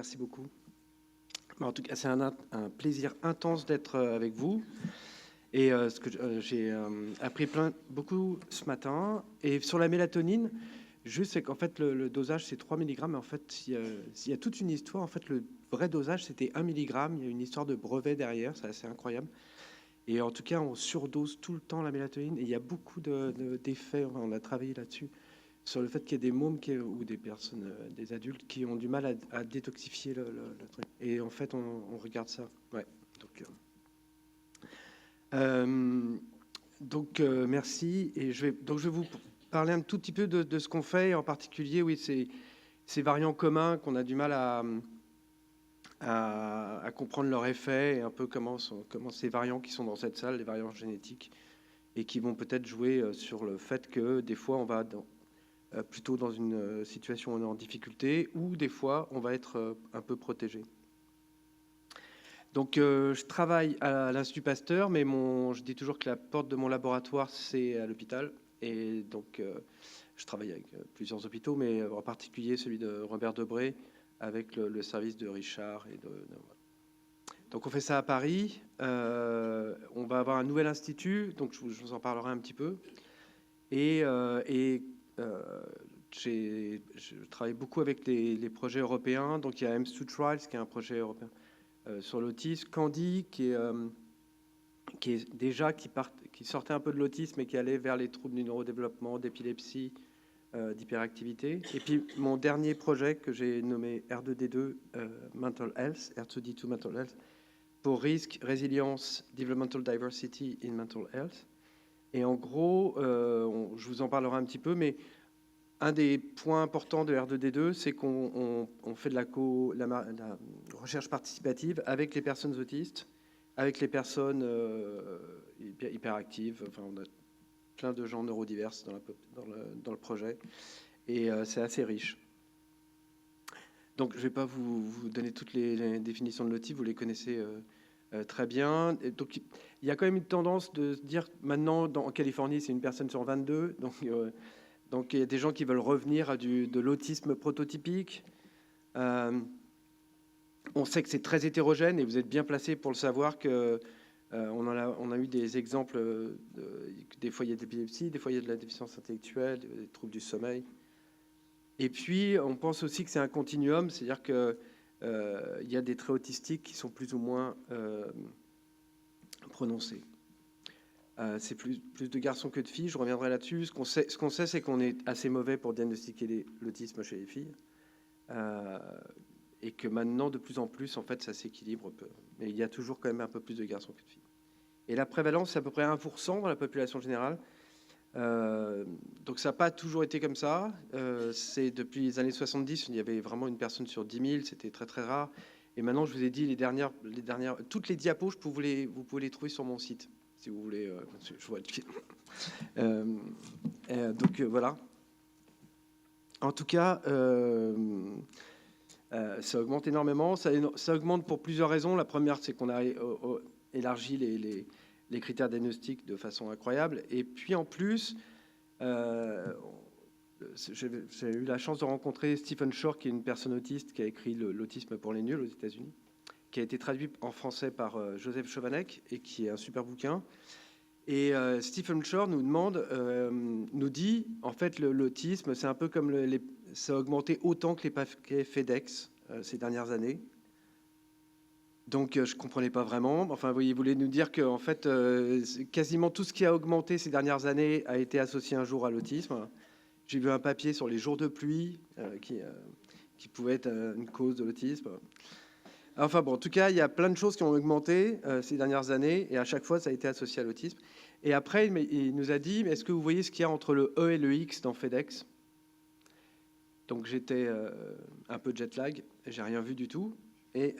merci beaucoup. En tout cas, c'est un plaisir intense d'être avec vous. Et ce que j'ai appris beaucoup ce matin. Et sur la mélatonine, juste c'est qu'en fait, le dosage, c'est 3 mg. Mais en fait, il y a toute une histoire. En fait, le vrai dosage, c'était 1 mg. Il y a une histoire de brevet derrière. C'est assez incroyable. Et en tout cas, on surdose tout le temps la mélatonine. Et il y a beaucoup d'effets. Enfin, on a travaillé là-dessus, sur le fait qu'il y a des mômes ou des personnes, des adultes qui ont du mal à détoxifier le truc. Et en fait, on regarde ça. Ouais. Merci. Et je vais vous parler un tout petit peu de ce qu'on fait. Et en particulier, oui, ces variants communs qu'on a du mal à comprendre leur effet et un peu comment ces variants qui sont dans cette salle, les variants génétiques, et qui vont peut-être jouer sur le fait que des fois, on va plutôt dans une situation où on est en difficulté, ou des fois, on va être un peu protégé. Donc, je travaille à l'Institut Pasteur, mais je dis toujours que la porte de mon laboratoire, c'est à l'hôpital. Et donc, je travaille avec plusieurs hôpitaux, mais en particulier celui de Robert Debré, avec le service de Richard. Donc, on fait ça à Paris. On va avoir un nouvel institut, donc je vous en parlerai un petit peu. Je travaille beaucoup avec les projets européens. Donc, il y a M2 Trials, qui est un projet européen sur l'autisme. Candy, qui sortait un peu de l'autisme et qui allait vers les troubles du neurodéveloppement, d'épilepsie, d'hyperactivité. Et puis, mon dernier projet que j'ai nommé R2D2 Mental Health, R2D2 Mental Health, pour Risk, Resilience, Developmental Diversity in Mental Health. Et en gros, je vous en parlerai un petit peu, mais un des points importants de R2D2, c'est qu'on fait de la recherche participative avec les personnes autistes, avec les personnes hyperactives. Enfin, on a plein de gens neurodiverses dans le projet. Et c'est assez riche. Donc, je ne vais pas vous donner toutes les définitions de l'autisme, vous les connaissez très bien. Et donc, il y a quand même une tendance de se dire, maintenant, en Californie, c'est une personne sur 22, donc il y a des gens qui veulent revenir à de l'autisme prototypique. On sait que c'est très hétérogène et vous êtes bien placé pour le savoir que on a eu des exemples. Des fois, il y a de l'épilepsie, des fois, il y a de la déficience intellectuelle, des troubles du sommeil. Et puis, on pense aussi que c'est un continuum, c'est-à-dire qu'il y a des traits autistiques qui sont plus ou moins prononcés. C'est plus de garçons que de filles, je reviendrai là-dessus. Ce qu'on sait, c'est qu'on est assez mauvais pour diagnostiquer l'autisme chez les filles. Et que maintenant, de plus en plus, en fait, ça s'équilibre un peu. Mais il y a toujours quand même un peu plus de garçons que de filles. Et la prévalence, c'est à peu près 1% dans la population générale. Donc ça n'a pas toujours été comme ça. C'est depuis les années 70, il y avait vraiment une personne sur 10 000, c'était très très rare. Et maintenant, je vous ai dit, toutes les diapos, vous pouvez les trouver sur mon site, si vous voulez. Je vois voilà. En tout cas, ça augmente énormément. Ça augmente pour plusieurs raisons. La première, c'est qu'on a élargi les critères diagnostiques de façon incroyable. Et puis en plus, j'ai eu la chance de rencontrer Stephen Shore, qui est une personne autiste qui a écrit L'autisme pour les nuls aux États-Unis, qui a été traduit en français par Joseph Chovanec et qui est un super bouquin. Et Stephen Shore nous dit, en fait, l'autisme, c'est un peu comme ça a augmenté autant que les paquets FedEx ces dernières années. Donc, je ne comprenais pas vraiment. Enfin, il voulait nous dire que, en fait, quasiment tout ce qui a augmenté ces dernières années a été associé un jour à l'autisme. J'ai vu un papier sur les jours de pluie qui pouvait être une cause de l'autisme. Enfin bon, en tout cas, il y a plein de choses qui ont augmenté ces dernières années, et à chaque fois, ça a été associé à l'autisme. Et après, il nous a dit, est-ce que vous voyez ce qu'il y a entre le E et le X dans FedEx? Donc, j'étais un peu jet lag, j'ai rien vu du tout, et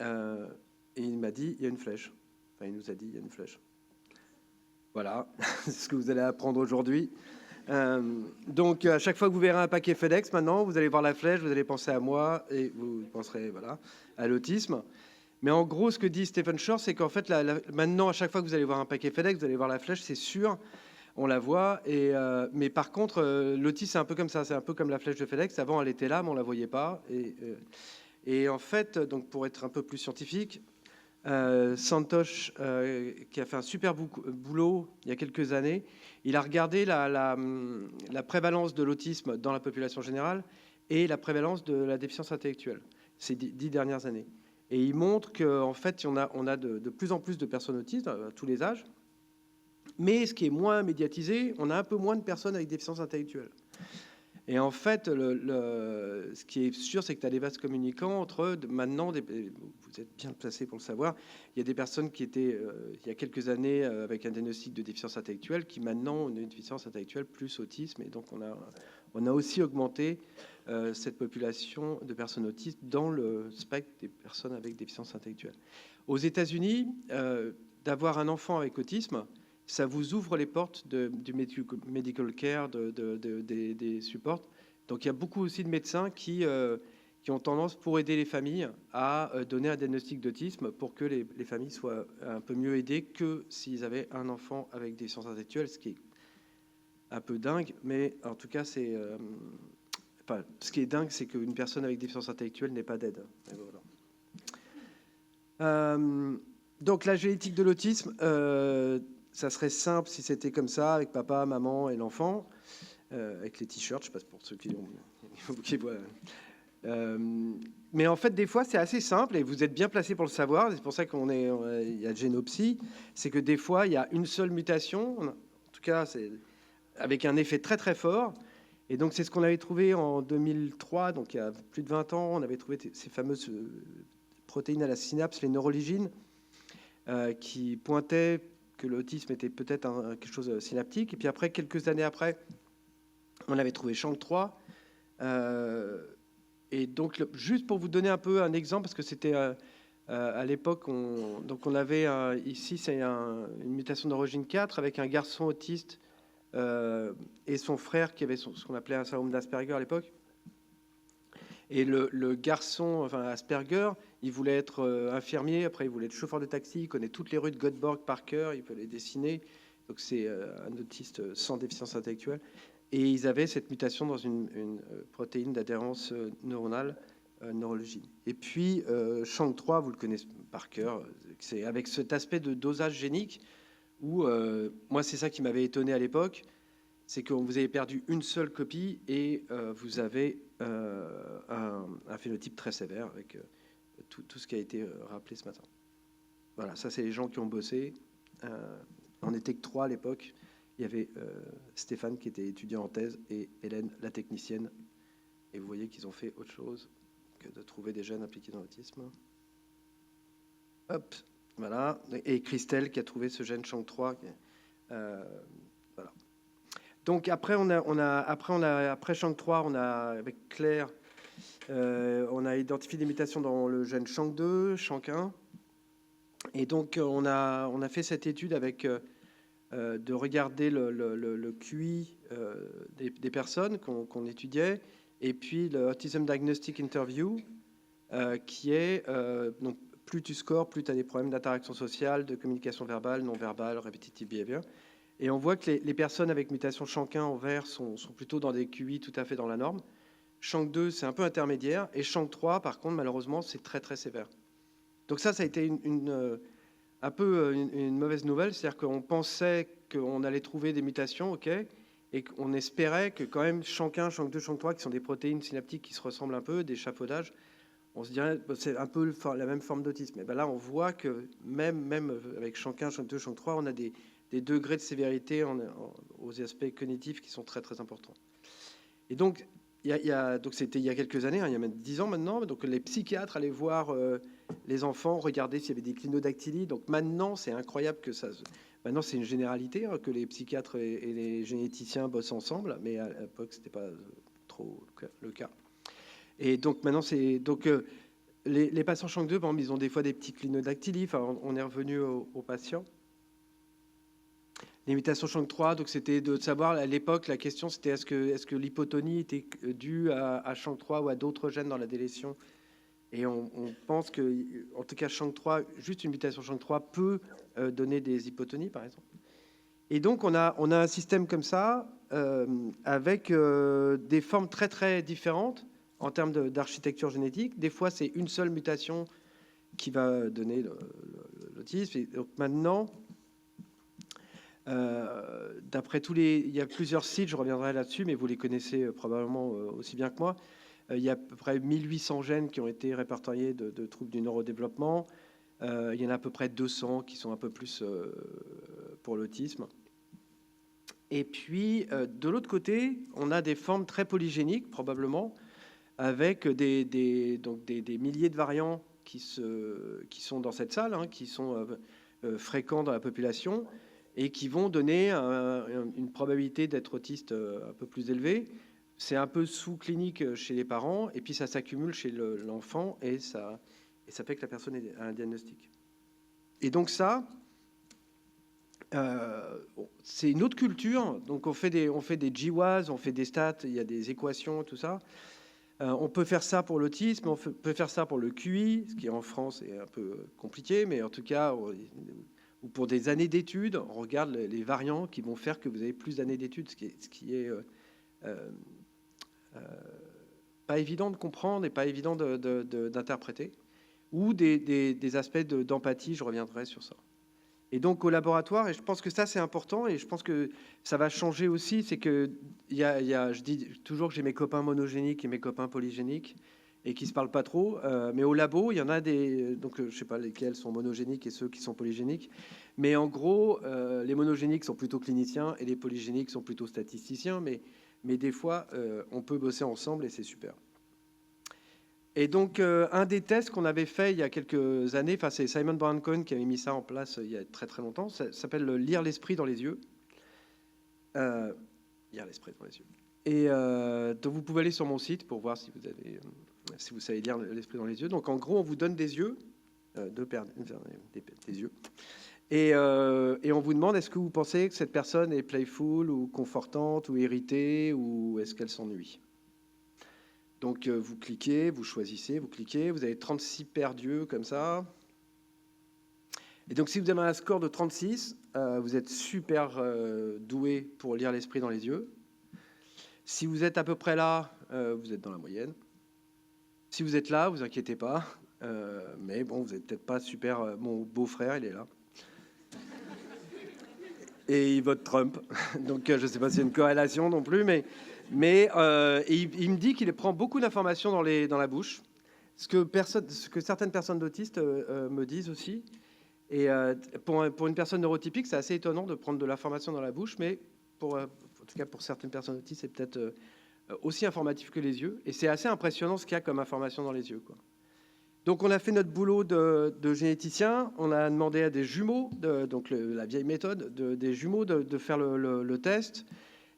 il m'a dit, il y a une flèche. Enfin, il nous a dit, il y a une flèche. Voilà, c'est ce que vous allez apprendre aujourd'hui. Donc, à chaque fois que vous verrez un paquet FedEx, maintenant, vous allez voir la flèche, vous allez penser à moi, et vous penserez à l'autisme. Mais en gros, ce que dit Stephen Shore, c'est qu'en fait, maintenant, à chaque fois que vous allez voir un paquet FedEx, vous allez voir la flèche, c'est sûr, on la voit. Mais par contre, l'autisme, c'est un peu comme ça, c'est un peu comme la flèche de FedEx. Avant, elle était là, mais on la voyait pas. Et en fait, donc pour être un peu plus scientifique, Santosh, qui a fait un super boulot il y a quelques années, il a regardé la prévalence de l'autisme dans la population générale et la prévalence de la déficience intellectuelle ces 10 dernières années. Et il montre qu'en fait, on a de plus en plus de personnes autistes à tous les âges, mais ce qui est moins médiatisé, on a un peu moins de personnes avec déficience intellectuelle. Et en fait, ce qui est sûr, c'est que tu as des vases communicants entre maintenant, vous êtes bien placé pour le savoir, il y a des personnes qui étaient, il y a quelques années, avec un diagnostic de déficience intellectuelle, qui maintenant ont une déficience intellectuelle plus autisme. Et donc, on a aussi augmenté cette population de personnes autistes dans le spectre des personnes avec déficience intellectuelle. Aux États-Unis, d'avoir un enfant avec autisme, ça vous ouvre les portes du medical care, des supports. Donc il y a beaucoup aussi de médecins qui ont tendance, pour aider les familles, à donner un diagnostic d'autisme pour que les familles soient un peu mieux aidées que s'ils avaient un enfant avec des déficience intellectuelle, ce qui est un peu dingue, mais en tout cas, ce qui est dingue, c'est qu'une personne avec déficience intellectuelle n'ait pas d'aide. Voilà. Donc la génétique de l'autisme, ça serait simple si c'était comme ça, avec papa, maman et l'enfant, avec les t-shirts, je sais pas pour ceux qui voient. Mais en fait, des fois, c'est assez simple et vous êtes bien placé pour le savoir. C'est pour ça il y a Génopsie. C'est que des fois, il y a une seule mutation. En tout cas, c'est avec un effet très très fort. Et donc, c'est ce qu'on avait trouvé en 2003, donc il y a plus de 20 ans. On avait trouvé ces fameuses protéines à la synapse, les neuroligines, qui pointaient que l'autisme était peut-être quelque chose de synaptique. Et puis après, quelques années après, on avait trouvé SHANK3. Et donc, juste pour vous donner un peu un exemple, parce que c'était à l'époque, on avait ici, c'est une mutation d'origine 4 avec un garçon autiste et son frère qui avait ce qu'on appelait un syndrome d'Asperger à l'époque. Et le garçon, enfin Asperger, il voulait être infirmier, après il voulait être chauffeur de taxi, il connaît toutes les rues de Göteborg par cœur, il peut les dessiner. Donc c'est un autiste sans déficience intellectuelle. Et ils avaient cette mutation dans une protéine d'adhérence neuronale, neurologie. Et puis SHANK3, vous le connaissez par cœur, c'est avec cet aspect de dosage génique où, moi c'est ça qui m'avait étonné à l'époque, c'est que vous avez perdu une seule copie et vous avez un phénotype très sévère avec tout ce qui a été rappelé ce matin. Voilà, ça c'est les gens qui ont bossé. On n'était que 3 à l'époque. Il y avait Stéphane qui était étudiant en thèse et Hélène, la technicienne. Et vous voyez qu'ils ont fait autre chose que de trouver des gènes impliqués dans l'autisme. Hop, voilà. Et Christelle qui a trouvé ce gène SHANK3. Voilà. Donc après, après SHANK3, on a avec Claire, on a identifié des mutations dans le gène SHANK2, SHANK1. Et donc on a fait cette étude avec de regarder le QI des personnes qu'on étudiait, et puis le Autism Diagnostic Interview, qui est donc plus tu scores, plus tu as des problèmes d'interaction sociale, de communication verbale, non verbale, repetitive behavior. Et on voit que les personnes avec mutation SHANK1 en vert sont plutôt dans des QI tout à fait dans la norme. SHANK2, c'est un peu intermédiaire. Et SHANK3, par contre, malheureusement, c'est très, très sévère. Donc ça a été un peu une mauvaise nouvelle. C'est-à-dire qu'on pensait qu'on allait trouver des mutations, OK, et qu'on espérait que quand même SHANK1, SHANK2, SHANK3, qui sont des protéines synaptiques qui se ressemblent un peu, des échafaudages, on se dirait c'est un peu la même forme d'autisme. Et ben là, on voit que même avec SHANK1, SHANK2, SHANK3, on a des degrés de sévérité aux aspects cognitifs qui sont très très importants. Et donc, donc c'était il y a quelques années, il y a même 10 ans maintenant, donc les psychiatres allaient voir les enfants, regarder s'il y avait des clinodactylies. Donc maintenant, c'est incroyable que ça... Maintenant, c'est une généralité que les psychiatres et les généticiens bossent ensemble, mais à l'époque, c'était pas trop le cas. Et donc maintenant, c'est... Donc les patients SHANK2, par exemple, ils ont des fois des petits clinodactylies. Enfin, on est revenu aux patients. Les mutations SHANK3, donc c'était de savoir à l'époque, la question c'était est-ce que l'hypotonie était due à SHANK3 ou à d'autres gènes dans la délétion. Et on pense que, en tout cas, SHANK3, juste une mutation SHANK3 peut donner des hypotonies, par exemple. Et donc on a un système comme ça avec des formes très très différentes en termes d'architecture génétique. Des fois, c'est une seule mutation qui va donner l'autisme. Et donc maintenant, d'après il y a plusieurs sites, je reviendrai là-dessus, mais vous les connaissez probablement aussi bien que moi. Il y a à peu près 1800 gènes qui ont été répertoriés de troubles du neurodéveloppement. Il y en a à peu près 200 qui sont un peu plus pour l'autisme. Et puis, de l'autre côté, on a des formes très polygéniques, probablement, avec des milliers de variants qui sont dans cette salle, hein, qui sont fréquents dans la population et qui vont donner une probabilité d'être autiste un peu plus élevée. C'est un peu sous-clinique chez les parents, et puis ça s'accumule chez l'enfant, et ça fait que la personne a un diagnostic. Et donc ça, c'est une autre culture. Donc on fait des GWAS, on fait des stats, il y a des équations, tout ça. On peut faire ça pour l'autisme, on peut faire ça pour le QI, ce qui en France est un peu compliqué, mais en tout cas, ou pour des années d'études, on regarde les variants qui vont faire que vous avez plus d'années d'études, ce qui est pas évident de comprendre et pas évident d'interpréter, ou des aspects d'empathie, je reviendrai sur ça. Et donc au laboratoire, et je pense que ça c'est important, et je pense que ça va changer aussi, c'est que je dis toujours que j'ai mes copains monogéniques et mes copains polygéniques, et qui se parlent pas trop, mais au labo, il y en a donc je sais pas lesquels sont monogéniques et ceux qui sont polygéniques, mais en gros, les monogéniques sont plutôt cliniciens et les polygéniques sont plutôt statisticiens, mais des fois, on peut bosser ensemble et c'est super. Et donc, un des tests qu'on avait fait il y a quelques années, c'est Simon Baron-Cohen qui avait mis ça en place il y a très très longtemps, ça s'appelle lire l'esprit dans les yeux. Lire l'esprit dans les yeux. Et donc, vous pouvez aller sur mon site pour voir si vous savez lire l'esprit dans les yeux. Donc, en gros, on vous donne des yeux, des yeux. Et on vous demande, est-ce que vous pensez que cette personne est playful ou confortante ou irritée, ou est-ce qu'elle s'ennuie? Donc vous cliquez, vous choisissez, vous cliquez, vous avez 36 paires d'yeux comme ça. Et donc si vous avez un score de 36, vous êtes super doué pour lire l'esprit dans les yeux. Si vous êtes à peu près là, vous êtes dans la moyenne. Si vous êtes là, vous inquiétez pas. Mais bon, vous n'êtes peut-être pas super... mon beau-frère, il est là. Et il vote Trump. Donc je ne sais pas s'il y a une corrélation non plus, mais il me dit qu'il prend beaucoup d'informations dans la bouche, ce que certaines personnes d'autistes me disent aussi. Et pour une personne neurotypique, c'est assez étonnant de prendre de l'information dans la bouche, mais en tout cas pour certaines personnes autistes, c'est peut-être aussi informatif que les yeux. Et c'est assez impressionnant ce qu'il y a comme information dans les yeux, quoi. Donc on a fait notre boulot de généticien, on a demandé à des jumeaux, donc la vieille méthode, des jumeaux de faire le test,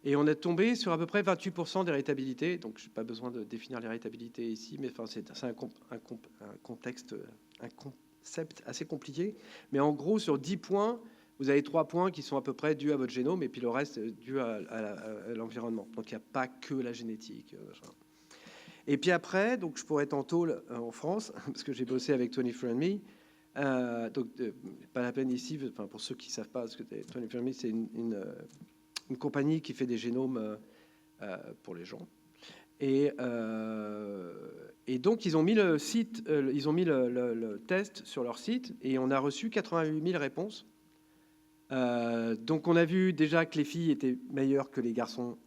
et on est tombé sur à peu près 28% d'héritabilité. Donc je n'ai pas besoin de définir l'héritabilité ici, mais enfin, c'est un concept assez compliqué. Mais en gros, sur 10 points, vous avez 3 points qui sont à peu près dus à votre génome, et puis le reste dû à l'environnement. Donc il n'y a pas que la génétique. Et puis après, donc je pourrais être en tôle en France, parce que j'ai bossé avec 23andMe. Donc, pas la peine ici, enfin, pour ceux qui ne savent pas, parce que 23andMe, c'est une compagnie qui fait des génomes pour les gens. Et donc, ils ont mis le site, ils ont mis le test sur leur site, et on a reçu 88 000 réponses. Donc, on a vu déjà que les filles étaient meilleures que les garçons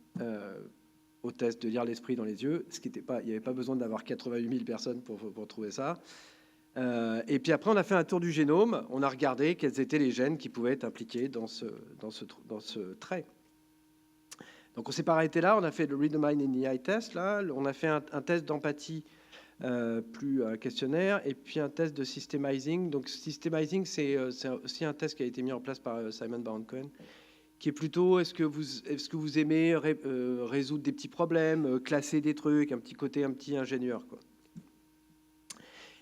au test de lire l'esprit dans les yeux, il n'y avait pas besoin d'avoir 88 000 personnes pour trouver ça. Et puis après, on a fait un tour du génome, on a regardé quels étaient les gènes qui pouvaient être impliqués dans ce trait. Donc on s'est pas arrêté là, on a fait le Read the Mind in the Eye test, là, on a fait un test d'empathie, plus un questionnaire, et puis un test de systemizing. Donc systemizing, c'est aussi un test qui a été mis en place par Simon Baron-Cohen, qui est plutôt, est-ce que vous aimez résoudre des petits problèmes, classer des trucs, un petit ingénieur, quoi.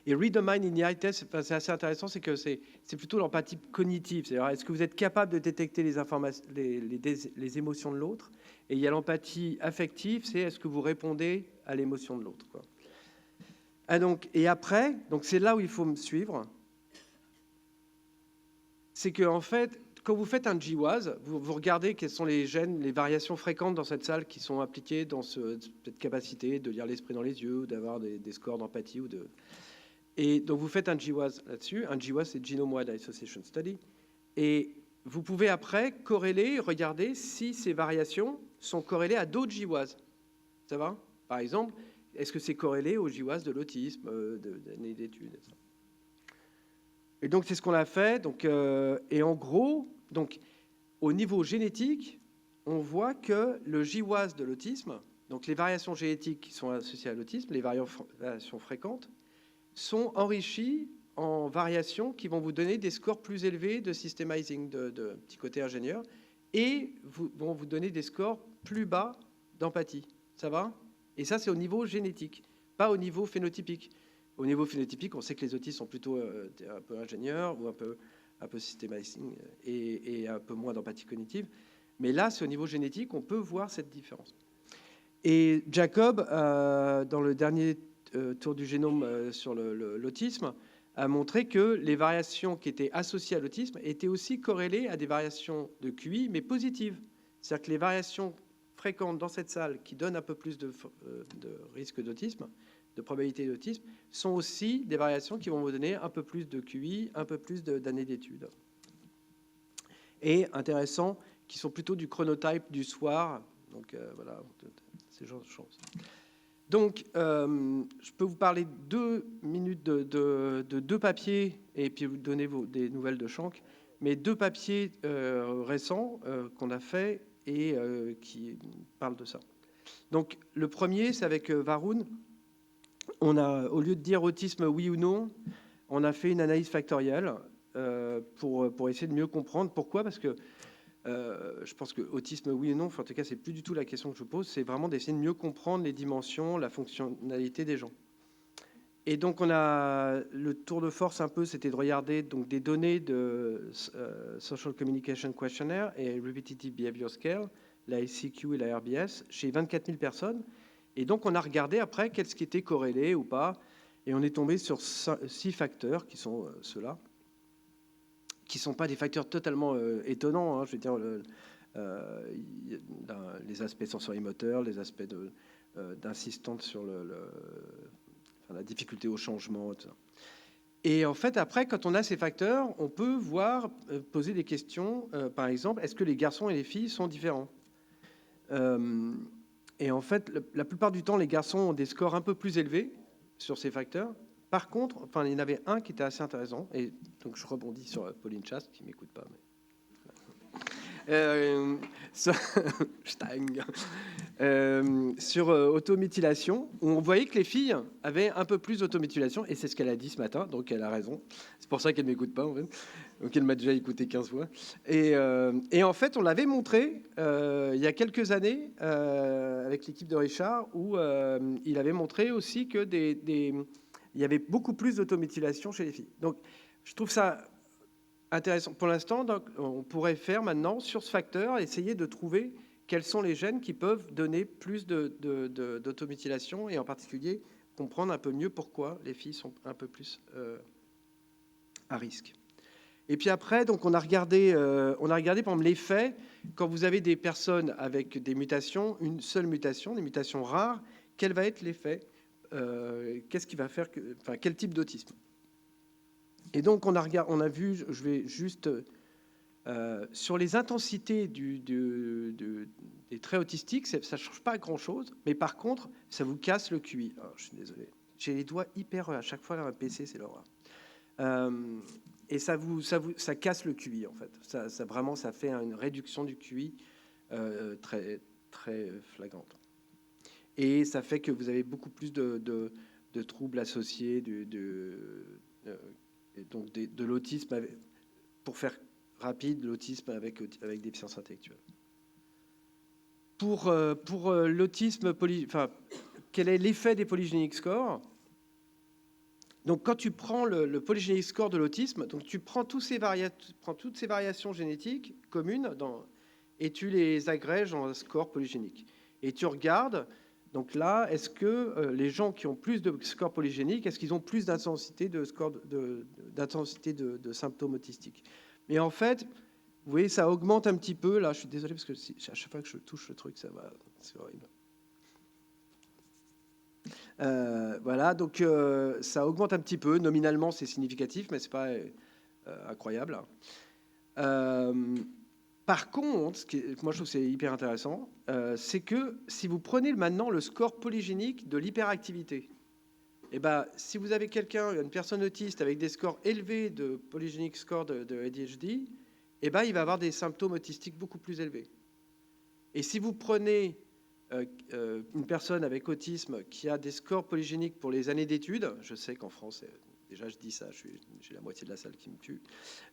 Et Read the Mind in the Eye test, c'est assez intéressant, c'est que c'est plutôt l'empathie cognitive. C'est-à-dire, est-ce que vous êtes capable de détecter les émotions de l'autre? Et il y a l'empathie affective, c'est est-ce que vous répondez à l'émotion de l'autre, quoi. Et après, donc c'est là où il faut me suivre, c'est que en fait, quand vous faites un GWAS, vous regardez quels sont les gènes, les variations fréquentes dans cette salle qui sont impliquées dans cette capacité de lire l'esprit dans les yeux, ou d'avoir des scores d'empathie. Et donc, vous faites un GWAS là-dessus. Un GWAS, c'est Genome-Wide Association Study. Et vous pouvez après corréler, regarder si ces variations sont corrélées à d'autres GWAS. Ça va? Par exemple, est-ce que c'est corrélé au GWAS de l'autisme, d'années d'études? Et donc, c'est ce qu'on a fait. Donc, et en gros, donc, au niveau génétique, on voit que le GWAS de l'autisme, donc les variations génétiques qui sont associées à l'autisme, les variations fréquentes, sont enrichies en variations qui vont vous donner des scores plus élevés de systemizing, de petit côté ingénieur, et vont vous donner des scores plus bas d'empathie. Ça va? Et ça, c'est au niveau génétique, pas au niveau phénotypique. Au niveau phénotypique, on sait que les autistes sont plutôt un peu ingénieurs ou un peu systemizing et un peu moins d'empathie cognitive. Mais là, c'est au niveau génétique, on peut voir cette différence. Et Jacob, dans le dernier tour du génome sur l'autisme, a montré que les variations qui étaient associées à l'autisme étaient aussi corrélées à des variations de QI, mais positives. C'est-à-dire que les variations fréquentes dans cette salle qui donnent un peu plus de risque d'autisme, de probabilité d'autisme, sont aussi des variations qui vont vous donner un peu plus de QI, un peu plus d'années d'études. Et intéressant, qui sont plutôt du chronotype du soir. Donc voilà, ces genres de choses. Donc, je peux vous parler 2 minutes de 2 papiers et puis vous donner des nouvelles de Schank, mais 2 papiers récents qu'on a fait et qui parlent de ça. Donc, le premier, c'est avec Varun. On a, au lieu de dire autisme oui ou non, on a fait une analyse factorielle pour essayer de mieux comprendre. Pourquoi? Parce que je pense que autisme oui ou non, enfin, en tout cas, c'est plus du tout la question que je pose, c'est vraiment d'essayer de mieux comprendre les dimensions, la fonctionnalité des gens. Et donc, on a le tour de force un peu, c'était de regarder donc des données de Social Communication Questionnaire et Repetitive Behavior Scale, la SCQ et la RBS, chez 24 000 personnes. Et donc, on a regardé après qu'est-ce qui était corrélé ou pas, et on est tombé sur 6 facteurs qui sont ceux-là, qui ne sont pas des facteurs totalement étonnants. Hein, je veux dire, les aspects sensorimoteurs, les aspects d'insistance sur la difficulté au changement. Tout ça. Et en fait, après, quand on a ces facteurs, on peut poser des questions. Par exemple, est-ce que les garçons et les filles sont différents? Et en fait, la plupart du temps, les garçons ont des scores un peu plus élevés sur ces facteurs. Par contre, enfin, il y en avait un qui était assez intéressant, et donc je rebondis sur Pauline Chaste, qui ne m'écoute pas. Sur automutilation, où on voyait que les filles avaient un peu plus d'automutilation, et c'est ce qu'elle a dit ce matin, donc elle a raison. C'est pour ça qu'elle ne m'écoute pas, en fait. Donc elle m'a déjà écouté 15 fois. Et en fait, on l'avait montré il y a quelques années avec l'équipe de Richard, où il avait montré aussi que il y avait beaucoup plus d'automutilation chez les filles. Donc, je trouve ça intéressant. Pour l'instant, on pourrait faire maintenant, sur ce facteur, essayer de trouver quels sont les gènes qui peuvent donner plus d'automutilation, et en particulier, comprendre un peu mieux pourquoi les filles sont un peu plus à risque. Et puis après, donc on a regardé par exemple l'effet quand vous avez des personnes avec des mutations, une seule mutation, des mutations rares, quel va être l'effet? Qu'est-ce qui va faire quel type d'autisme? Et donc on a vu, je vais juste sur les intensités des traits autistiques, ça ne change pas grand-chose, mais par contre, ça vous casse le QI. Alors, je suis désolé, j'ai les doigts hyper à chaque fois là, un PC, c'est l'horreur. Et ça casse le QI, en fait. Ça fait une réduction du QI très, très flagrante. Et ça fait que vous avez beaucoup plus de troubles associés, donc de l'autisme, pour faire rapide, l'autisme avec des déficiences intellectuelles. Pour l'autisme, quel est l'effet des polygenic scores? Donc, quand tu prends le polygenic score de l'autisme, donc tu prends toutes ces variations génétiques communes et tu les agrèges en un score polygénique. Et tu regardes, donc là, est-ce que les gens qui ont plus de scores polygéniques, est-ce qu'ils ont plus d'intensité de symptômes autistiques? Mais en fait, Vous voyez, ça augmente un petit peu. Là, je suis désolé parce que à chaque fois que je touche le truc, ça va. C'est horrible. Voilà, donc ça augmente un petit peu. Nominalement, c'est significatif, mais c'est pas incroyable. Par contre, moi je trouve que c'est hyper intéressant, c'est que si vous prenez maintenant le score polygénique de l'hyperactivité, et ben, si vous avez une personne autiste avec des scores élevés de polygenic score de ADHD, et ben, il va avoir des symptômes autistiques beaucoup plus élevés. Et si vous prenez une personne avec autisme qui a des scores polygéniques pour les années d'études, je sais qu'en France, déjà je dis ça, j'ai la moitié de la salle qui me tue,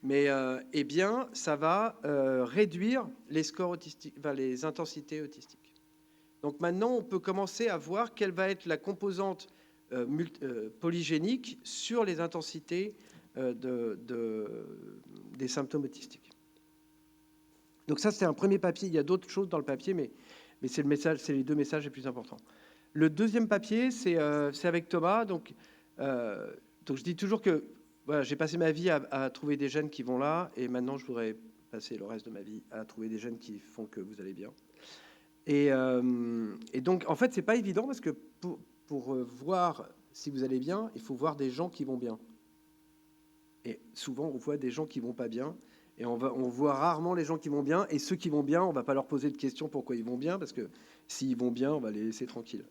mais eh bien, ça va réduire les scores autistiques, enfin, les intensités autistiques. Donc maintenant, on peut commencer à voir quelle va être la composante polygénique sur les intensités des symptômes autistiques. Donc ça, c'est un premier papier. Il y a d'autres choses dans le papier, mais c'est les deux messages les plus importants. Le deuxième papier, c'est avec Thomas. Donc je dis toujours que voilà, j'ai passé ma vie à trouver des gènes qui vont là, et maintenant, je voudrais passer le reste de ma vie à trouver des gènes qui font que vous allez bien. Et donc, en fait, c'est pas évident parce que pour voir si vous allez bien, il faut voir des gens qui vont bien. Et souvent, on voit des gens qui vont pas bien, et on voit rarement les gens qui vont bien, et ceux qui vont bien, on va pas leur poser de questions pourquoi ils vont bien, parce que s'ils vont bien, on va les laisser tranquilles.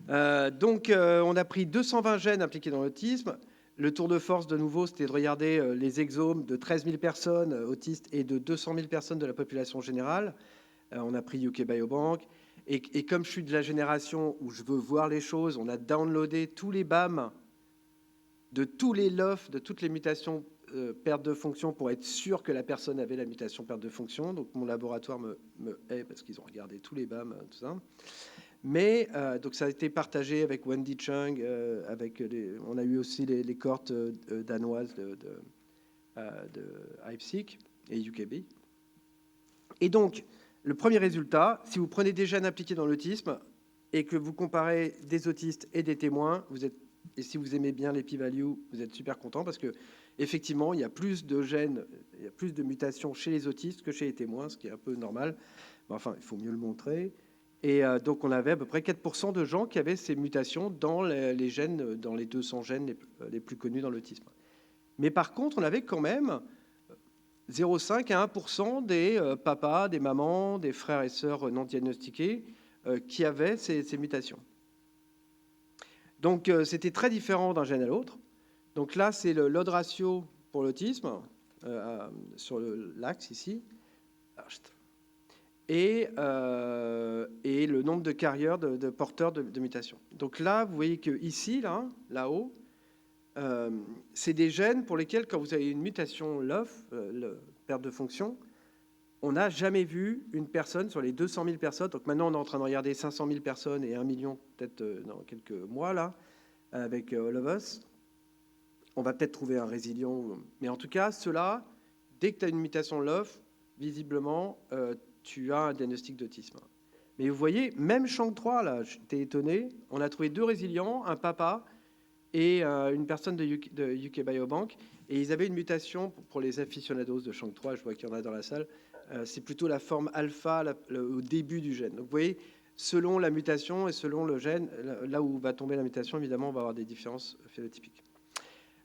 Donc, on a pris 220 gènes impliqués dans l'autisme. Le tour de force, de nouveau, c'était de regarder les exomes de 13 000 personnes autistes et de 200 000 personnes de la population générale. On a pris UK Biobank. Et comme je suis de la génération où je veux voir les choses, on a downloadé tous les BAM de tous les LOF, de toutes les mutations perte de fonction pour être sûr que la personne avait la mutation perte de fonction. Donc mon laboratoire me hait parce qu'ils ont regardé tous les BAM, tout ça. Mais donc ça a été partagé avec Wendy Chung, on a eu aussi les cohortes danoises de IPSIC et UKB. Et donc, le premier résultat, si vous prenez des gènes impliqués dans l'autisme et que vous comparez des autistes et des témoins, et si vous aimez bien les p-values, vous êtes super content parce que effectivement, il y a plus de gènes, il y a plus de mutations chez les autistes que chez les témoins, ce qui est un peu normal. Mais enfin, il faut mieux le montrer. Et donc, on avait à peu près 4% de gens qui avaient ces mutations dans les gènes, dans les 200 gènes les plus connus dans l'autisme. Mais par contre, on avait quand même 0,5 à 1% des papas, des mamans, des frères et sœurs non diagnostiqués qui avaient ces mutations. Donc, c'était très différent d'un gène à l'autre. Donc là, c'est le load ratio pour l'autisme, sur l'axe ici. Et le nombre de carrières de porteurs de mutations. Donc là, vous voyez que ici, là-haut, c'est des gènes pour lesquels, quand vous avez une mutation LOF, perte de fonction, on n'a jamais vu une personne sur les 200 000 personnes. Donc maintenant, on est en train de regarder 500 000 personnes et 1 million peut-être dans quelques mois, là, avec All of Us. On va peut-être trouver un résilient. Mais en tout cas, ceux-là, dès que tu as une mutation LOF, visiblement, tu as un diagnostic d'autisme. Mais vous voyez, même Shang 3, là, j'étais étonné, on a trouvé 2 résilients, un papa et une personne de UK Biobank, et ils avaient une mutation pour les aficionados de Shang 3, je vois qu'il y en a dans la salle, c'est plutôt la forme alpha au début du gène. Donc vous voyez, selon la mutation et selon le gène, là où va tomber la mutation, évidemment, on va avoir des différences phénotypiques.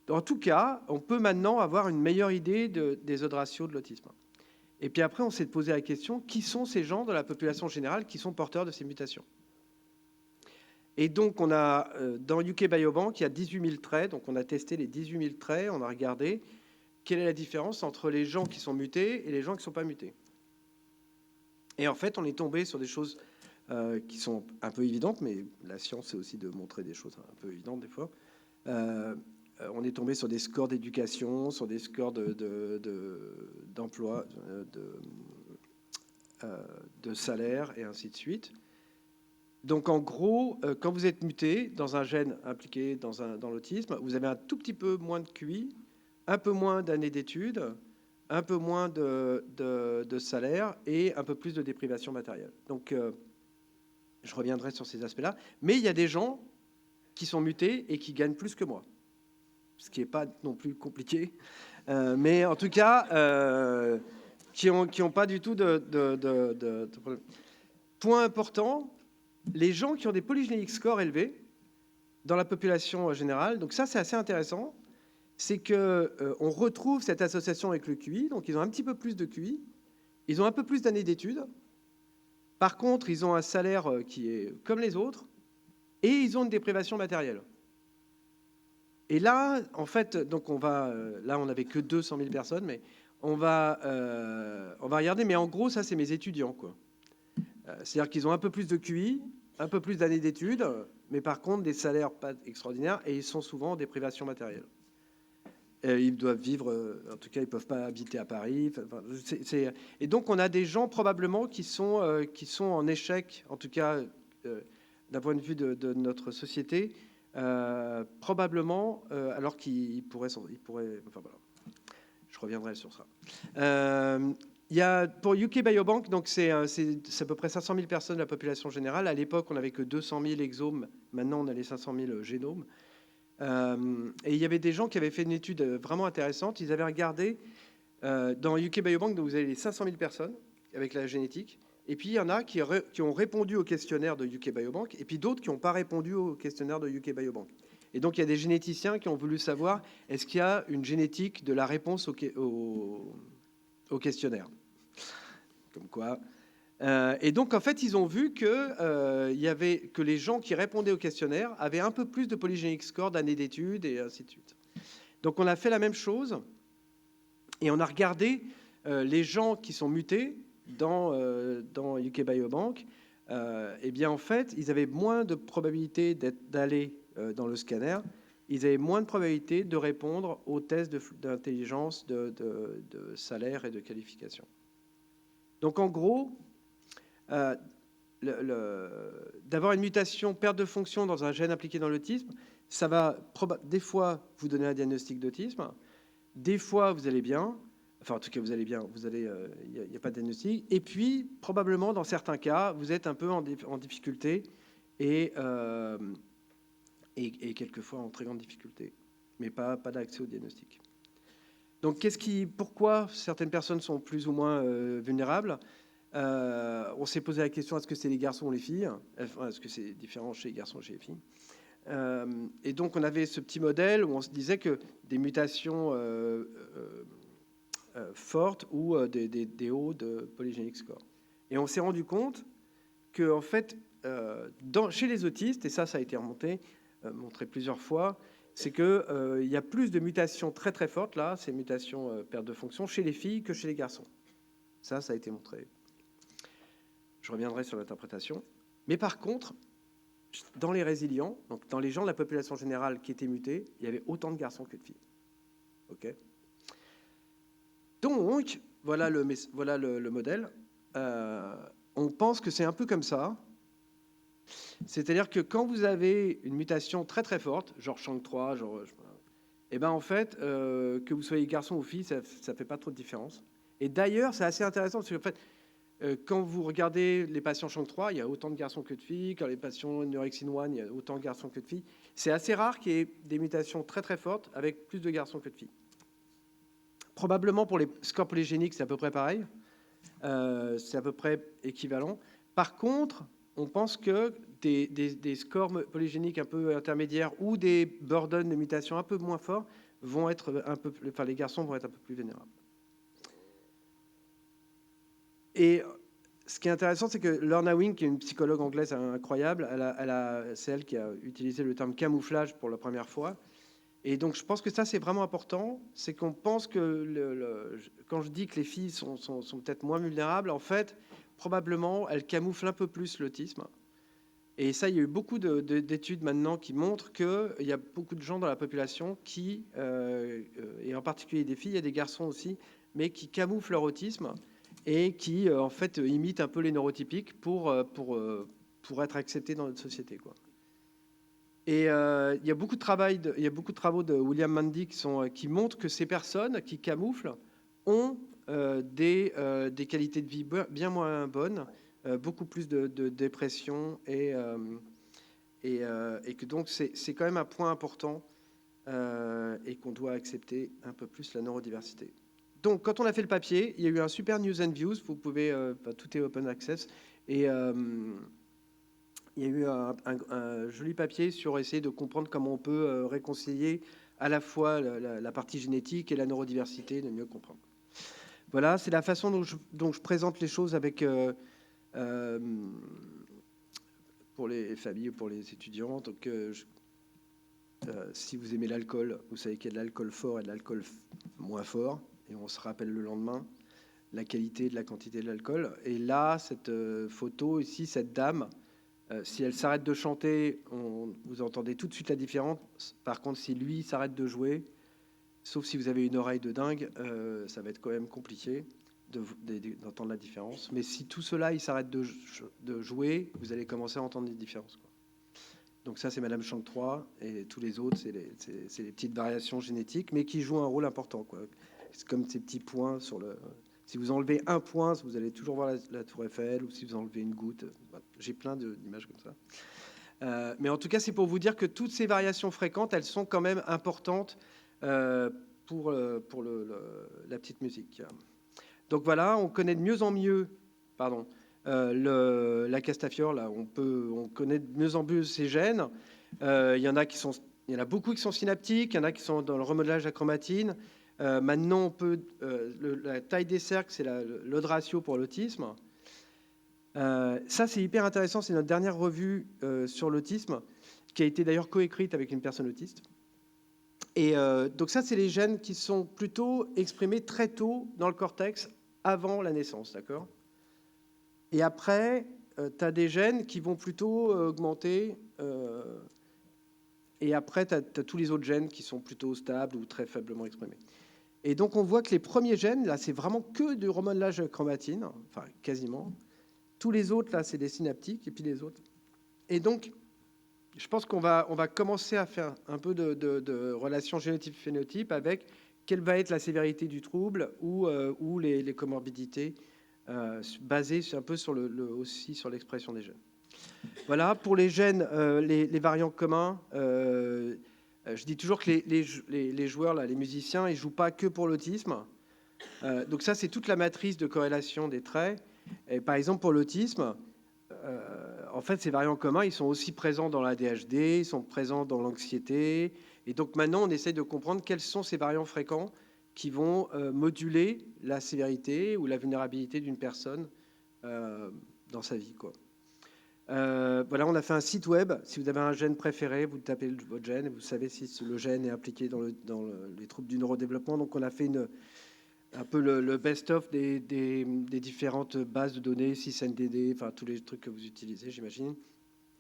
En tout cas, on peut maintenant avoir une meilleure idée des odds ratios de l'autisme. Et puis après, on s'est posé la question, qui sont ces gens de la population générale qui sont porteurs de ces mutations? Et donc, on a, dans UK Biobank, il y a 18 000 traits. Donc, on a testé les 18 000 traits. On a regardé quelle est la différence entre les gens qui sont mutés et les gens qui ne sont pas mutés. Et en fait, on est tombé sur des choses qui sont un peu évidentes, mais la science, c'est aussi de montrer des choses un peu évidentes des fois. On est tombé sur des scores d'éducation, sur des scores d'emploi, de salaire, et ainsi de suite. Donc, en gros, quand vous êtes muté dans un gène impliqué dans l'autisme, vous avez un tout petit peu moins de QI, un peu moins d'années d'études, un peu moins de salaire et un peu plus de déprivation matérielle. Donc, je reviendrai sur ces aspects-là. Mais il y a des gens qui sont mutés et qui gagnent plus que moi, ce qui n'est pas non plus compliqué. Mais en tout cas, qui ont pas du tout de problème. Point important, les gens qui ont des polygéniques scores élevés dans la population générale, donc ça c'est assez intéressant, c'est qu'on retrouve cette association avec le QI, donc ils ont un petit peu plus de QI, ils ont un peu plus d'années d'études, par contre ils ont un salaire qui est comme les autres, et ils ont une déprivation matérielle. Et là, en fait, donc là on n'avait que 200 000 personnes, mais on va regarder, mais en gros ça c'est mes étudiants, quoi. C'est-à-dire qu'ils ont un peu plus de QI, un peu plus d'années d'études, mais par contre des salaires pas extraordinaires, et ils sont souvent en déprivation matérielle. Ils doivent vivre, en tout cas, ils ne peuvent pas habiter à Paris. Et donc, on a des gens probablement qui sont en échec, en tout cas, d'un point de vue de notre société, probablement, alors qu'ils pourraient, enfin voilà, je reviendrai sur ça. Il y a, pour UK Biobank, donc c'est à peu près 500 000 personnes de la population générale. À l'époque, on n'avait que 200 000 exomes. Maintenant, on a les 500 000 génomes. Et il y avait des gens qui avaient fait une étude vraiment intéressante. Ils avaient regardé dans UK Biobank, donc vous avez les 500 000 personnes avec la génétique. Et puis, il y en a qui ont répondu au questionnaire de UK Biobank, et puis d'autres qui n'ont pas répondu au questionnaire de UK Biobank. Et donc, il y a des généticiens qui ont voulu savoir est-ce qu'il y a une génétique de la réponse au questionnaire. Comme quoi. Et donc, en fait, ils ont vu que les gens qui répondaient au questionnaire avaient un peu plus de polygénique score d'années d'études et ainsi de suite. Donc, on a fait la même chose et on a regardé les gens qui sont mutés dans UK Biobank. Eh bien, en fait, ils avaient moins de probabilité d'aller dans le scanner. Ils avaient moins de probabilité de répondre aux tests d'intelligence, de salaire et de qualification. Donc, en gros, d'avoir une mutation, perte de fonction dans un gène impliqué dans l'autisme, ça va des fois vous donner un diagnostic d'autisme, des fois vous allez bien, enfin en tout cas vous allez bien, il n'y a pas de diagnostic, et puis probablement dans certains cas vous êtes un peu en difficulté et quelquefois en très grande difficulté, mais pas d'accès au diagnostic. Donc pourquoi certaines personnes sont plus ou moins vulnérables? On s'est posé la question, est-ce que c'est les garçons ou les filles? Est-ce que c'est différent chez les garçons ou chez les filles? Et donc, on avait ce petit modèle où on se disait que des mutations fortes ou des hauts de polygénique score. Et on s'est rendu compte que, en fait, chez les autistes, et ça a été montré plusieurs fois, c'est qu'il y a plus de mutations très très fortes, là, ces mutations perte de fonction, chez les filles que chez les garçons. Ça a été montré. Je reviendrai sur l'interprétation. Mais par contre, dans les résilients, donc dans les gens de la population générale qui étaient mutés, il y avait autant de garçons que de filles. OK. Donc, voilà le modèle. On pense que c'est un peu comme ça. C'est-à-dire que quand vous avez une mutation très très forte, genre Chang3, eh ben en fait, que vous soyez garçon ou fille, ça ne fait pas trop de différence. Et d'ailleurs, c'est assez intéressant parce qu'en fait, quand vous regardez les patients Chang3, il y a autant de garçons que de filles. Quand les patients Neurexin 1, il y a autant de garçons que de filles. C'est assez rare qu'il y ait des mutations très très fortes avec plus de garçons que de filles. Probablement pour les scores polygéniques, c'est à peu près pareil. C'est à peu près équivalent. Par contre, on pense que des scores polygéniques un peu intermédiaires ou des burdens de mutations un peu moins forts vont être les garçons vont être un peu plus vulnérables. Et ce qui est intéressant, c'est que Lorna Wing, qui est une psychologue anglaise incroyable, c'est elle qui a utilisé le terme camouflage pour la première fois. Et donc, je pense que ça, c'est vraiment important. C'est qu'on pense que, quand je dis que les filles sont peut-être moins vulnérables, en fait, probablement, elles camouflent un peu plus l'autisme. Et ça, il y a eu beaucoup d'études maintenant qui montrent qu'il y a beaucoup de gens dans la population qui, et en particulier des filles, il y a des garçons aussi, mais qui camouflent leur autisme et qui, en fait, imitent un peu les neurotypiques pour être acceptés dans notre société, quoi. Et il y a beaucoup de travaux de William Mandy qui montrent que ces personnes qui camouflent ont des qualités de vie bien moins bonnes, beaucoup plus de dépression et que donc c'est quand même un point important et qu'on doit accepter un peu plus la neurodiversité. donc, quand on a fait le papier, il y a eu un super news and views. Vous pouvez, tout est open access. Et il y a eu un joli papier sur essayer de comprendre comment on peut réconcilier à la fois la partie génétique et la neurodiversité, de mieux comprendre. Voilà, c'est la façon dont je présente les choses avec pour les familles ou pour les étudiants. Donc, si vous aimez l'alcool, vous savez qu'il y a de l'alcool fort et de l'alcool moins fort, et on se rappelle le lendemain la qualité et de la quantité de l'alcool. Et là, cette photo ici, cette dame, si elle s'arrête de chanter, vous entendez tout de suite la différence. Par contre, si lui s'arrête de jouer, sauf si vous avez une oreille de dingue, ça va être quand même compliqué d'entendre la différence. Mais si tout cela, il s'arrête de jouer, vous allez commencer à entendre des différences, quoi. Donc ça, c'est Madame Chante 3, et tous les autres, c'est les petites variations génétiques, mais qui jouent un rôle important, quoi. C'est comme ces petits points sur le... Si vous enlevez un point, vous allez toujours voir la Tour Eiffel, ou si vous enlevez une goutte. J'ai plein d'images comme ça. Mais en tout cas, c'est pour vous dire que toutes ces variations fréquentes, elles sont quand même importantes pour la petite musique. Donc voilà, on connaît de mieux en mieux, la Castafiore, là, on connaît de mieux en mieux ces gènes. Il y en a beaucoup qui sont synaptiques, il y en a qui sont dans le remodelage de la chromatine. Maintenant, la taille des cercles, c'est l'odd ratio pour l'autisme. Ça, c'est hyper intéressant. C'est notre dernière revue sur l'autisme, qui a été d'ailleurs coécrite avec une personne autiste. Et donc ça, c'est les gènes qui sont plutôt exprimés très tôt dans le cortex, avant la naissance, d'accord ? Et après, tu as des gènes qui vont plutôt augmenter. Et après, tu as tous les autres gènes qui sont plutôt stables ou très faiblement exprimés. Et donc, on voit que les premiers gènes, là, c'est vraiment que du remodelage de chromatine, enfin, quasiment. Tous les autres, là, c'est des synaptiques, et puis les autres. Et donc, je pense qu'on va commencer à faire un peu de relation génotype-phénotype avec quelle va être la sévérité du trouble ou les comorbidités basées un peu aussi sur l'expression des gènes. Voilà, pour les gènes, les variants communs, je dis toujours que les joueurs, là, les musiciens, ils ne jouent pas que pour l'autisme. Donc ça, c'est toute la matrice de corrélation des traits. Et par exemple, pour l'autisme, en fait, ces variants communs, ils sont aussi présents dans l'ADHD, ils sont présents dans l'anxiété. Et donc maintenant, on essaie de comprendre quels sont ces variants fréquents qui vont moduler la sévérité ou la vulnérabilité d'une personne dans sa vie, quoi. Voilà, on a fait un site web. Si vous avez un gène préféré, vous tapez votre gène et vous savez si le gène est impliqué dans les troubles du neurodéveloppement. Donc, on a fait un peu le best-of des différentes bases de données, 6NDD, enfin tous les trucs que vous utilisez, j'imagine.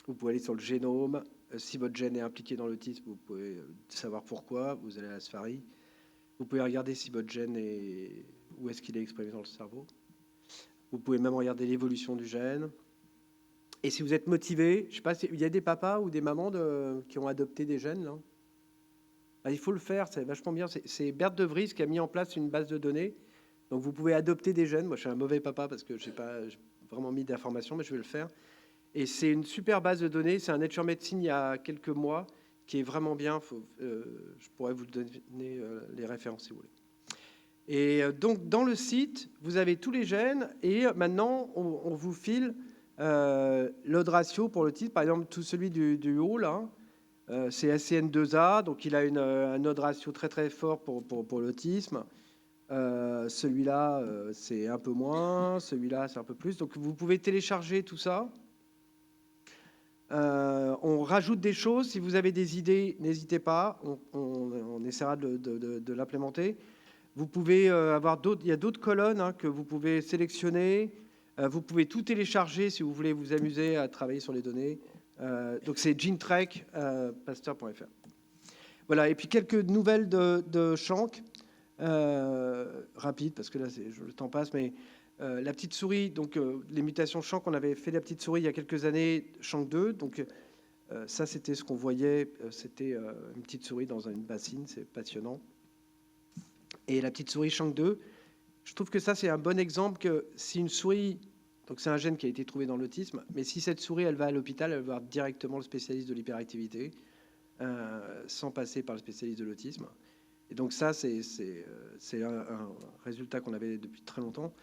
Vous pouvez aller sur le génome. Si votre gène est impliqué dans l'autisme, vous pouvez savoir pourquoi. Vous allez à la Safari. Vous pouvez regarder si votre gène où est-ce qu'il est exprimé dans le cerveau. Vous pouvez même regarder l'évolution du gène. Et si vous êtes motivé, je ne sais pas, il y a des papas ou des mamans qui ont adopté des gènes, là. Ah, il faut le faire, c'est vachement bien. C'est Berthe de Vries qui a mis en place une base de données. Donc vous pouvez adopter des gènes. Moi, je suis un mauvais papa parce que je n'ai pas vraiment mis d'informations, mais je vais le faire. Et c'est une super base de données. C'est un Nature Medicine il y a quelques mois qui est vraiment bien. Je pourrais vous donner les références si vous voulez. Et donc, dans le site, vous avez tous les gènes. Et maintenant, on vous file l'odd ratio pour le titre. Par exemple, tout celui du haut, là, c'est SCN2A. Donc, il a un odd ratio très, très fort pour l'autisme. Celui-là, c'est un peu moins. Celui-là, c'est un peu plus. Donc, vous pouvez télécharger tout ça. On rajoute des choses. Si vous avez des idées, n'hésitez pas. On essaiera de l'implémenter. Vous pouvez avoir d'autres. Il y a d'autres colonnes que vous pouvez sélectionner. Vous pouvez tout télécharger si vous voulez vous amuser à travailler sur les données. Donc c'est GeneTrek, pasteur.fr. Voilà. Et puis quelques nouvelles de Shank. Rapide parce que là le temps passe, mais la petite souris, donc les mutations Shank, on avait fait la petite souris il y a quelques années, Shank 2, donc ça c'était ce qu'on voyait, c'était une petite souris dans une bassine, c'est passionnant. Et la petite souris Shank 2, je trouve que ça c'est un bon exemple que si une souris, donc c'est un gène qui a été trouvé dans l'autisme, mais si cette souris elle va à l'hôpital, elle va voir directement le spécialiste de l'hyperactivité, sans passer par le spécialiste de l'autisme. Et donc ça, c'est un résultat qu'on avait depuis très longtemps.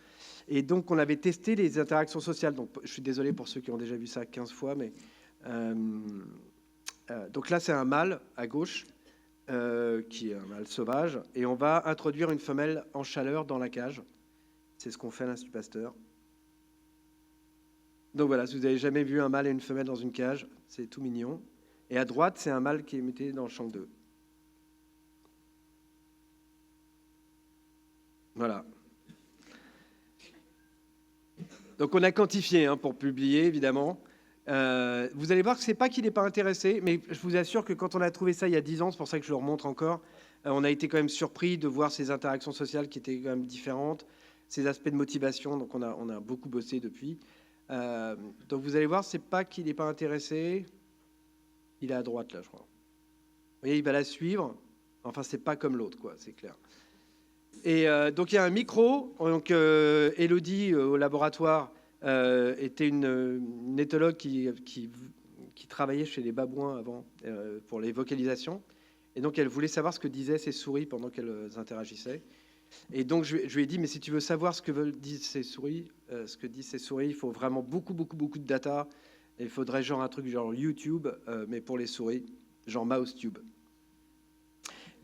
Et donc, on avait testé les interactions sociales. Donc, je suis désolé pour ceux qui ont déjà vu ça 15 fois, mais... donc là, c'est un mâle à gauche, qui est un mâle sauvage. Et on va introduire une femelle en chaleur dans la cage. C'est ce qu'on fait à l'Institut Pasteur. Donc voilà, si vous n'avez jamais vu un mâle et une femelle dans une cage, c'est tout mignon. Et à droite, c'est un mâle qui est muté dans le champ 2. Voilà. Donc on a quantifié pour publier, évidemment. Vous allez voir que ce n'est pas qu'il n'est pas intéressé, mais je vous assure que quand on a trouvé ça il y a 10 ans, c'est pour ça que je le remontre encore, on a été quand même surpris de voir ces interactions sociales qui étaient quand même différentes, ces aspects de motivation, donc on a beaucoup bossé depuis. Donc vous allez voir, c'est pas qu'il n'est pas intéressé, il est à droite là, je crois. Vous voyez, il va la suivre, enfin c'est pas comme l'autre, quoi, c'est clair. Et donc il y a un micro, donc Élodie au laboratoire était une éthologue qui travaillait chez les babouins avant pour les vocalisations. Et donc elle voulait savoir ce que disaient ces souris pendant qu'elles interagissaient. Et donc je lui ai dit, mais si tu veux savoir ce que disent ces souris, il faut vraiment beaucoup de data. Et il faudrait genre un truc genre YouTube, mais pour les souris, genre MouseTube.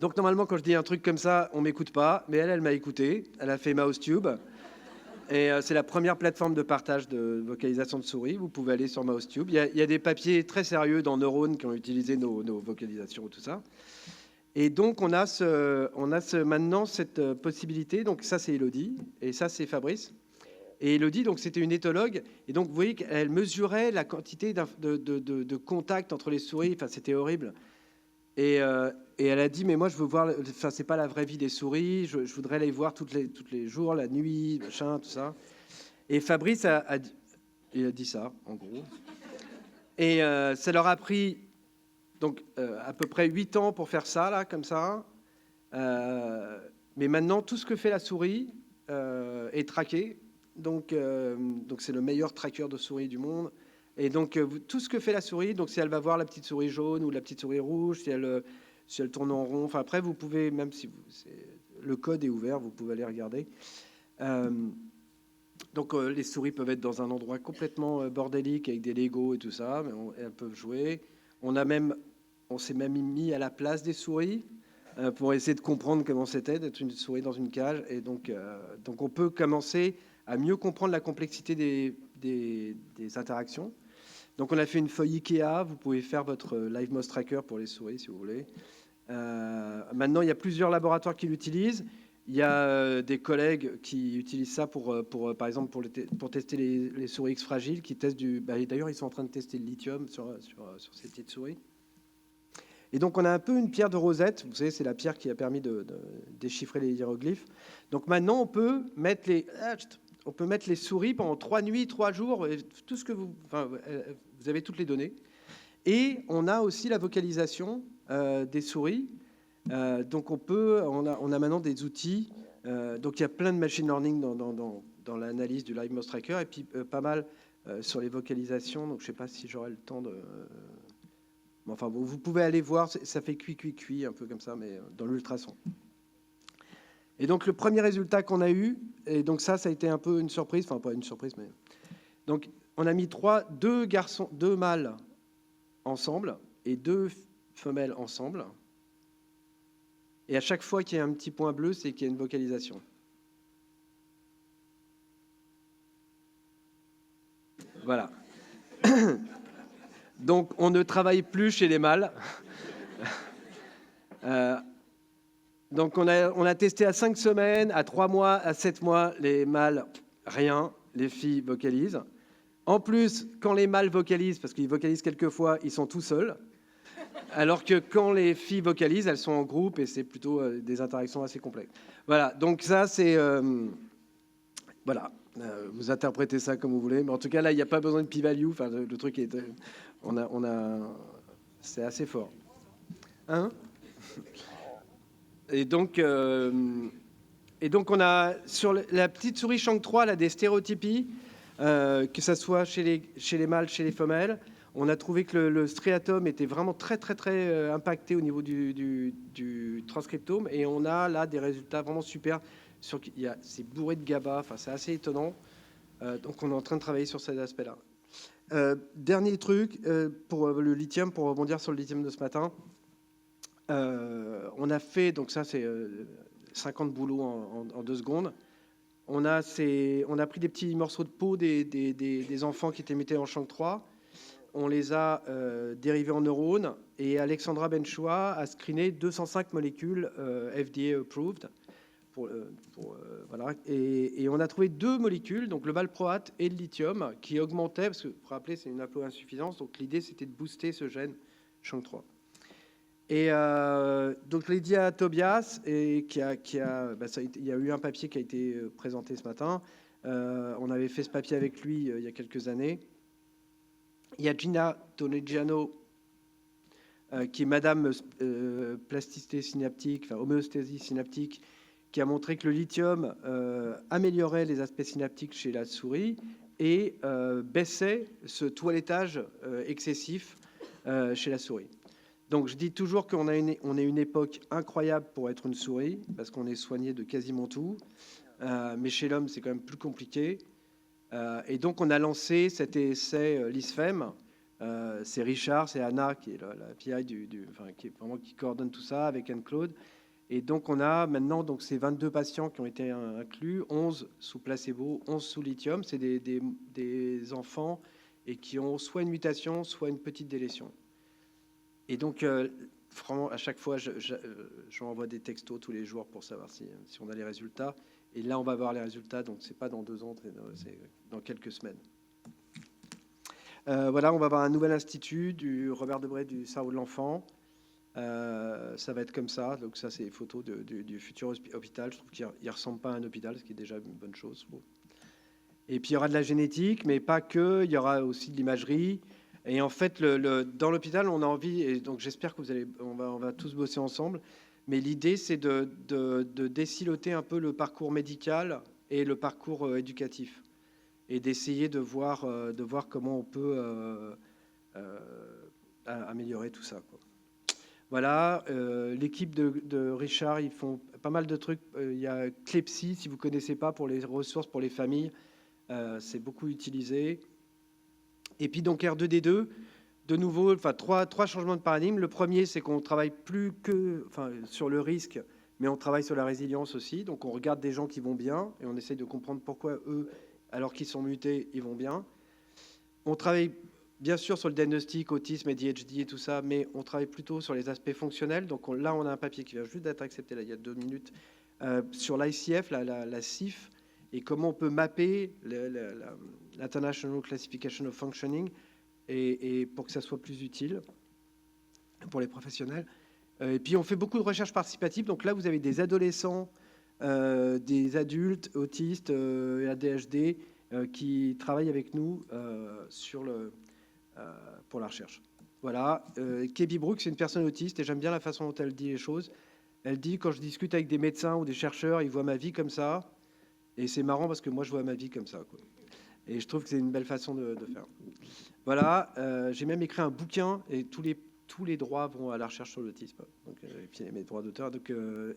Donc normalement, quand je dis un truc comme ça, on m'écoute pas, mais elle m'a écouté. Elle a fait MouseTube. Et c'est la première plateforme de partage de vocalisation de souris. Vous pouvez aller sur MouseTube. Il y a des papiers très sérieux dans Neurone qui ont utilisé nos vocalisations et tout ça. Et donc, on a maintenant cette possibilité. Donc, ça, c'est Élodie. Et ça, c'est Fabrice. Et Élodie, donc, c'était une éthologue. Et donc, vous voyez qu'elle mesurait la quantité de contact entre les souris. Enfin, c'était horrible. Et elle a dit, mais moi, je veux voir... Enfin, c'est pas la vraie vie des souris. Je voudrais les voir tous les jours, la nuit, machin, tout ça. Et Fabrice il a dit ça, en gros. Et ça leur a pris... Donc, à peu près 8 ans pour faire ça, là, comme ça. Mais maintenant, tout ce que fait la souris est traqué. Donc c'est le meilleur tracker de souris du monde. Et donc, tout ce que fait la souris, donc si elle va voir la petite souris jaune ou la petite souris rouge, si elle tourne en rond, enfin, après, vous pouvez, même si le code est ouvert, vous pouvez aller regarder. Donc, les souris peuvent être dans un endroit complètement bordélique avec des Legos et tout ça, mais elles peuvent jouer. On s'est même mis à la place des souris pour essayer de comprendre comment c'était d'être une souris dans une cage. Et donc on peut commencer à mieux comprendre la complexité des interactions. Donc on a fait une feuille Ikea. Vous pouvez faire votre Live Mouse Tracker pour les souris si vous voulez. Maintenant, il y a plusieurs laboratoires qui l'utilisent. Il y a des collègues qui utilisent ça par exemple pour tester les souris X fragiles, qui testent d'ailleurs, ils sont en train de tester le lithium sur ces petites souris. Et donc, on a un peu une pierre de Rosette. Vous savez, c'est la pierre qui a permis de déchiffrer les hiéroglyphes. Donc maintenant, on peut mettre les souris pendant 3 nuits, 3 jours, tout ce que vous avez toutes les données. Et on a aussi la vocalisation des souris. Donc on a maintenant des outils. Donc il y a plein de machine learning dans l'analyse du Live Mouse Tracker et puis pas mal sur les vocalisations. Donc je ne sais pas si j'aurai le temps de... Enfin, vous pouvez aller voir, ça fait cuit, un peu comme ça, mais dans l'ultrason. Et donc, le premier résultat qu'on a eu, et donc ça a été un peu une surprise, enfin, pas une surprise, mais... Donc, on a mis deux mâles ensemble et 2 femelles ensemble. Et à chaque fois qu'il y a un petit point bleu, c'est qu'il y a une vocalisation. Voilà. Donc, on ne travaille plus chez les mâles. Donc, on a testé à 5 semaines, à 3 mois, à 7 mois, les mâles, rien. Les filles vocalisent. En plus, quand les mâles vocalisent, parce qu'ils vocalisent quelquefois, ils sont tout seuls. Alors que quand les filles vocalisent, elles sont en groupe et c'est plutôt des interactions assez complexes. Voilà, donc ça, c'est... voilà. Vous interprétez ça comme vous voulez, mais en tout cas là il n'y a pas besoin de p-value. Enfin, le truc est, c'est assez fort. Hein? Et donc on a sur la petite souris Chang 3 là des stéréotypies, que ça soit chez les mâles, chez les femelles. On a trouvé que le striatum était vraiment très impacté au niveau du transcriptome, et on a là des résultats vraiment super. C'est bourré de GABA, enfin, c'est assez étonnant. Donc on est en train de travailler sur ces aspects-là. Dernier truc pour le lithium, pour rebondir sur le lithium de ce matin. On a fait, donc ça c'est 50 boulots en 2 secondes. On a pris des petits morceaux de peau des enfants qui étaient mutés en Chang3. On les a dérivés en neurones, et Alexandra Benchoua a screené 205 molécules FDA approved. Voilà. Et on a trouvé 2 molécules, donc le valproate et le lithium, qui augmentaient, parce que vous vous rappelez, c'est une haploinsuffisance, donc l'idée c'était de booster ce gène Chang3. Et donc je l'ai dit à Tobias, et il y a eu un papier qui a été présenté ce matin. On avait fait ce papier avec lui il y a quelques années. Il y a Gina Tonegiano, qui est madame plasticité synaptique, enfin homéostasie synaptique, qui a montré que le lithium améliorait les aspects synaptiques chez la souris et baissait ce toilettage excessif chez la souris. Donc je dis toujours qu'on a une époque incroyable pour être une souris, parce qu'on est soigné de quasiment tout, mais chez l'homme c'est quand même plus compliqué. Et donc on a lancé cet essai LISFEM. C'est Richard, c'est Anna qui est la PI qui coordonne tout ça avec Anne-Claude. Et donc on a maintenant ces 22 patients qui ont été inclus, 11 sous placebo, 11 sous lithium. C'est des enfants et qui ont soit une mutation, soit une petite délétion. Et donc vraiment à chaque fois, j'envoie des textos tous les jours pour savoir si on a les résultats. Et là, on va voir les résultats, donc c'est pas dans 2 ans, c'est dans quelques semaines. Voilà, on va avoir un nouvel institut du Robert Debré du cerveau de l'enfant. Ça va être comme ça. Donc ça, c'est les photos du futur hôpital. Je trouve qu'il ne ressemble pas à un hôpital, ce qui est déjà une bonne chose. Bon. Et puis il y aura de la génétique, mais pas que. Il y aura aussi de l'imagerie. Et en fait, dans l'hôpital, on a envie, et donc j'espère que on va tous bosser ensemble. Mais l'idée, c'est de désiloter un peu le parcours médical et le parcours éducatif, et d'essayer de voir comment on peut améliorer tout ça, quoi. Voilà, l'équipe de Richard, ils font pas mal de trucs. Il y a Clepsy, si vous ne connaissez pas, pour les ressources pour les familles. C'est beaucoup utilisé. Et puis donc R2D2, de nouveau, trois changements de paradigme. Le premier, c'est qu'on travaille plus que sur le risque, mais on travaille sur la résilience aussi. Donc on regarde des gens qui vont bien et on essaye de comprendre pourquoi eux, alors qu'ils sont mutés, ils vont bien. On travaille bien sûr sur le diagnostic, autisme, ADHD et tout ça, mais on travaille plutôt sur les aspects fonctionnels. Donc là, on a un papier qui vient juste d'être accepté là, il y a 2 minutes, sur l'ICF, la CIF, et comment on peut mapper l'International Classification of Functioning, et pour que ça soit plus utile pour les professionnels. Et puis on fait beaucoup de recherche participative. Donc là, vous avez des adolescents, des adultes, autistes, ADHD, qui travaillent avec nous pour la recherche. Voilà. Kebi Brooks, c'est une personne autiste, et j'aime bien la façon dont elle dit les choses. Elle dit, quand je discute avec des médecins ou des chercheurs, ils voient ma vie comme ça. Et c'est marrant parce que moi, je vois ma vie comme ça, quoi. Et je trouve que c'est une belle façon de faire. Voilà. J'ai même écrit un bouquin, et tous les droits vont à la recherche sur l'autisme. Et puis mes droits d'auteur.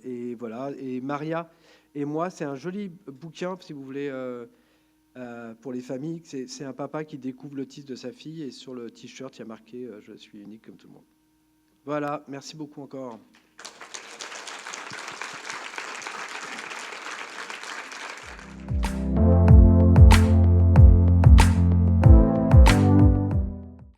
Et voilà. Et Maria et moi, c'est un joli bouquin, si vous voulez, pour les familles. C'est un papa qui découvre l'autisme de sa fille, et sur le t-shirt, il y a marqué « Je suis unique comme tout le monde ». Voilà. Merci beaucoup encore.